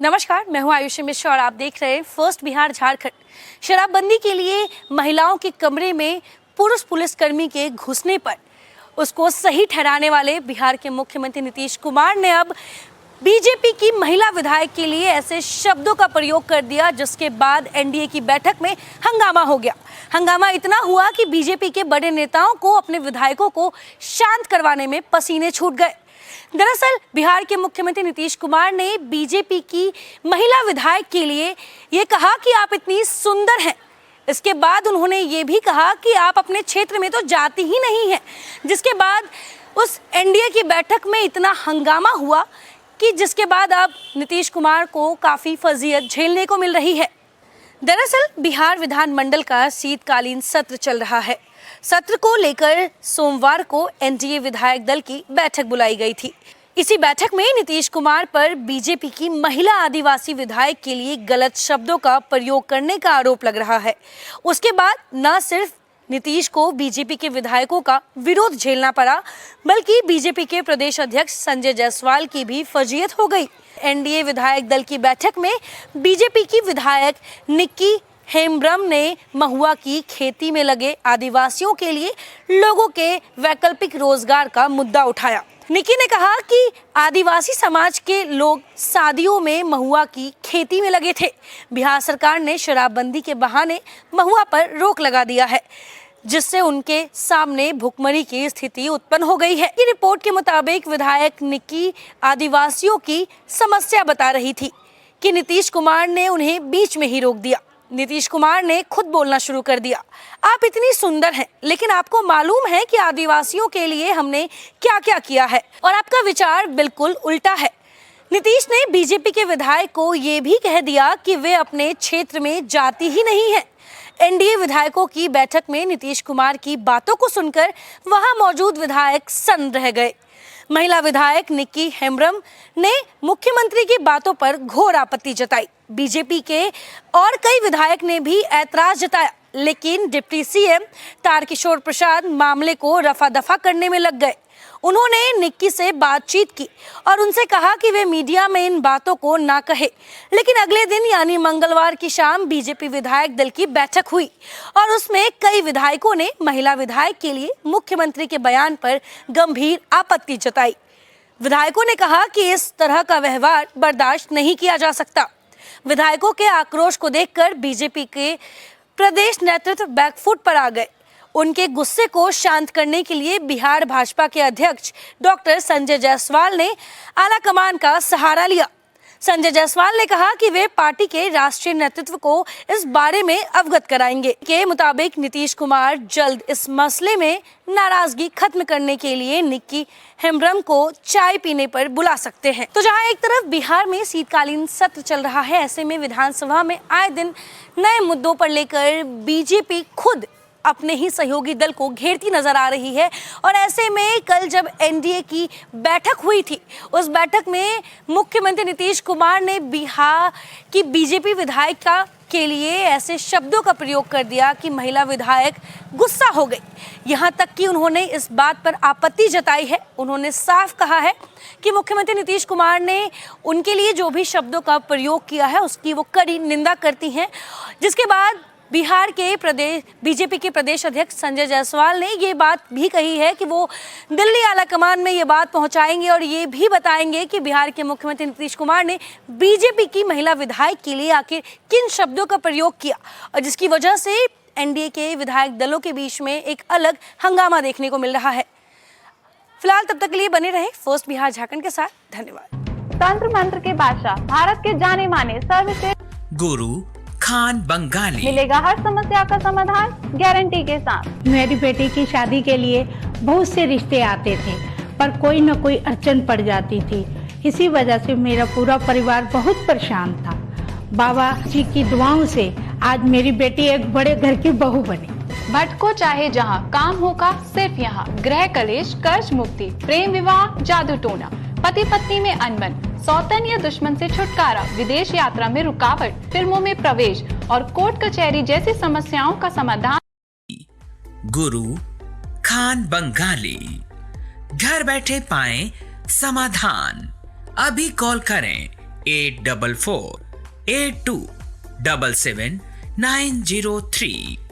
नमस्कार, मैं हूं आयुषी मिश्रा और आप देख रहे हैं फर्स्ट बिहार झारखंड। शराबबंदी के लिए महिलाओं के कमरे में पुरुष पुलिसकर्मी के घुसने पर उसको सही ठहराने वाले बिहार के मुख्यमंत्री नीतीश कुमार ने अब बीजेपी की महिला विधायक के लिए ऐसे शब्दों का प्रयोग कर दिया जिसके बाद एनडीए की बैठक में हंगामा हो गया। हंगामा इतना हुआ कि बीजेपी के बड़े नेताओं को अपने विधायकों को शांत करवाने में पसीने छूट गए। दरअसल बिहार के मुख्यमंत्री नीतीश कुमार ने बीजेपी की महिला विधायक के लिए ये कहा कि आप इतनी सुंदर हैं। इसके बाद उन्होंने ये भी कहा कि आप अपने क्षेत्र में तो जाती ही नहीं हैं। जिसके बाद उस एनडीए की बैठक में इतना हंगामा हुआ कि जिसके बाद अब नीतीश कुमार को काफ़ी फजीयत झेलने को मिल रही है। दरअसल बिहार विधानमंडल का शीतकालीन सत्र चल रहा है। सत्र को लेकर सोमवार को एनडीए विधायक दल की बैठक बुलाई गई थी। इसी बैठक में नीतीश कुमार पर बीजेपी की महिला आदिवासी विधायक के लिए गलत शब्दों का प्रयोग करने का आरोप लग रहा है। उसके बाद न सिर्फ नीतीश को बीजेपी के विधायकों का विरोध झेलना पड़ा, बल्कि बीजेपी के प्रदेश अध्यक्ष संजय जायसवाल की भी फजीयत हो गई। एनडीए विधायक दल की बैठक में बीजेपी की विधायक निक्की हेम्ब्रम ने महुआ की खेती में लगे आदिवासियों के लिए लोगों के वैकल्पिक रोजगार का मुद्दा उठाया। निक्की ने कहा कि आदिवासी समाज के लोग शादियों में महुआ की खेती में लगे थे। बिहार सरकार ने शराबबंदी के बहाने महुआ पर रोक लगा दिया है, जिससे उनके सामने भुखमरी की स्थिति उत्पन्न हो गई है। ये रिपोर्ट के मुताबिक विधायक निक्की आदिवासियों की समस्या बता रही थी कि नीतीश कुमार ने उन्हें बीच में ही रोक दिया। नीतीश कुमार ने खुद बोलना शुरू कर दिया, आप इतनी सुंदर हैं, लेकिन आपको मालूम है कि आदिवासियों के लिए हमने क्या क्या किया है और आपका विचार बिल्कुल उल्टा है। नीतीश ने बीजेपी के विधायक को ये भी कह दिया कि वे अपने क्षेत्र में जाती ही नहीं है। एनडीए विधायकों की बैठक में नीतीश कुमार की बातों को सुनकर वहां मौजूद विधायक सन्न रह गए। महिला विधायक निक्की हेम्ब्रम ने मुख्यमंत्री की बातों पर घोर आपत्ति जताई। बीजेपी के और कई विधायक ने भी ऐतराज जताया, लेकिन डिप्टी सीएम तारकिशोर प्रसाद मामले को रफा दफा करने में लग गए। उन्होंने निक्की से बातचीत की और उनसे कहा कि वे मीडिया में इन बातों को ना कहे। लेकिन अगले दिन यानी मंगलवार की शाम बीजेपी विधायक दल की बैठक हुई और उसमें कई विधायकों ने महिला विधायक के लिए मुख्यमंत्री के बयान पर गंभीर आपत्ति जताई। विधायकों ने कहा कि इस तरह का व्यवहार बर्दाश्त नहीं किया जा सकता। विधायकों के आक्रोश को देखकर बीजेपी के प्रदेश नेतृत्व बैकफुट पर आ गए। उनके गुस्से को शांत करने के लिए बिहार भाजपा के अध्यक्ष डॉक्टर संजय जायसवाल ने आला कमान का सहारा लिया। संजय जायसवाल ने कहा कि वे पार्टी के राष्ट्रीय नेतृत्व को इस बारे में अवगत कराएंगे। के मुताबिक नीतीश कुमार जल्द इस मसले में नाराजगी खत्म करने के लिए निक्की हेम्ब्रम को चाय पीने पर बुला सकते हैं। तो जहां एक तरफ बिहार में शीतकालीन सत्र चल रहा है, ऐसे में विधानसभा में आए दिन नए मुद्दों पर लेकर बीजेपी खुद अपने ही सहयोगी दल को घेरती नजर आ रही है। और ऐसे में कल जब एनडीए की बैठक हुई थी, उस बैठक में मुख्यमंत्री नीतीश कुमार ने बिहार की बीजेपी विधायिका के लिए ऐसे शब्दों का प्रयोग कर दिया कि महिला विधायक गुस्सा हो गई। यहाँ तक कि उन्होंने इस बात पर आपत्ति जताई है। उन्होंने साफ कहा है कि मुख्यमंत्री नीतीश कुमार ने उनके लिए जो भी शब्दों का प्रयोग किया है उसकी वो कड़ी निंदा करती हैं। जिसके बाद बिहार के प्रदेश बीजेपी के प्रदेश अध्यक्ष संजय जायसवाल ने ये बात भी कही है कि वो दिल्ली आलाकमान में ये बात पहुंचाएंगे और ये भी बताएंगे कि बिहार के मुख्यमंत्री नीतीश कुमार ने बीजेपी की महिला विधायक के लिए आखिर किन शब्दों का प्रयोग किया और जिसकी वजह से एनडीए के विधायक दलों के बीच में एक अलग हंगामा देखने को मिल रहा है। फिलहाल तब तक के लिए बने रहे फर्स्ट बिहार झारखंड के साथ। धन्यवाद। तंत्र मंत्र के बादशाह, भारत के जाने माने सर्वश्रेष्ठ गुरु खान बंगाली मिलेगा हर समस्या का समाधान गारंटी के साथ। मेरी बेटी की शादी के लिए बहुत से रिश्ते आते थे, पर कोई न कोई अड़चन पड़ जाती थी। इसी वजह से मेरा पूरा परिवार बहुत परेशान था। बाबा जी की दुआओं से आज मेरी बेटी एक बड़े घर की बहू बनी। भटको चाहे जहां, काम होगा सिर्फ यहाँ। गृह कलेश, कर्ज मुक्ति, प्रेम विवाह, जादू टोना, पति पत्नी में अनबन, सौतन या दुश्मन से छुटकारा, विदेश यात्रा में रुकावट, फिल्मों में प्रवेश और कोर्ट कचहरी जैसी समस्याओं का समाधान। गुरु खान बंगाली, घर बैठे पाएं समाधान। अभी कॉल करें 844 8277 903।